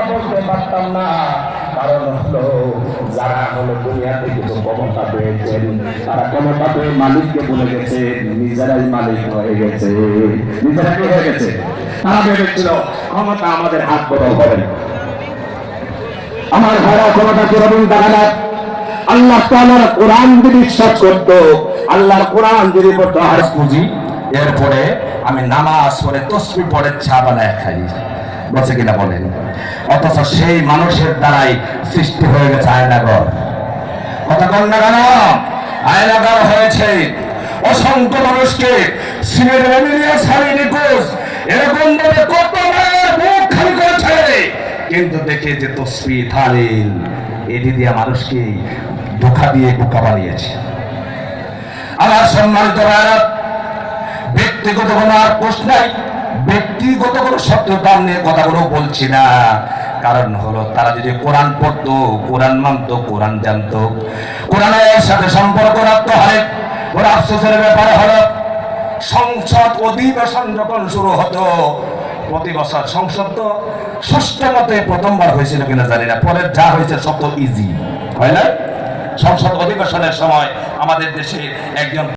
আমরা বলতে পারতাম না। কারণ হলো যারা হলো দুনিয়াতে কিছু ক্ষমতা পেয়েছেন, তারা ক্ষমতা পেয়ে মালিককে বলে গেছে, নিজেরাই মালিক হয়ে গেছে। নিজেরা কি হয়ে গেছে? তারা ভেবেছিল ক্ষমতা আমাদের হাত বদল করেন। আমার ভাইরা ক্ষমতা কিরকম দেখা যায়? আল্লাহ তাআলার কোরআন যদি বিশ্বাস করতো, আল্লাহর কোরআন যদি পড়তো আর পুঁজি, এরপরে আমি নামাজ পড়ে তসবিহ পড়ে চা বানায় খাই, বলছে কিনা বলেন? অথচ সেই মানুষের দ্বারাই সৃষ্টি হয়ে গেছে আয়নাঘর। কথা বল না কেন? আয়নাঘর হয়েছে, অসংখ্য মানুষকে সিমেন্ট মিলিয়ে সারি নিখোঁজ এরকম ভাবে কত মুখ খালি করেছে, কিন্তু দেখে যে তসবিহ তাহলিল এটি দিয়ে মানুষকে ধোঁকা দিয়ে বোকা বানিয়েছে। আমার সম্মানিত ভাইরা, ব্যক্তিগত কোনো আর প্রশ্ন নাই, ব্যক্তিগত কোনো শত্রুতা নিয়ে কথাগুলো বলছি না। কারণ হলো তারা যদি কোরআন পড়তো, কোরআন মানতো, কোরআন জানতো, কোরআনের সাথে সম্পর্ক রাখতে হয়। ওর আফসোসের ব্যাপার হলো সংসদ অধিবেশন যখন শুরু হতো, প্রতি বছর সংসদ তো ষষ্ঠ মতে প্রথমবার হয়েছিল কিনা জানি না, পরে যা হয়েছে সব তো ইজি হয় না। সংসদ অধিবেশনের সময় আমাদের দেশে একজন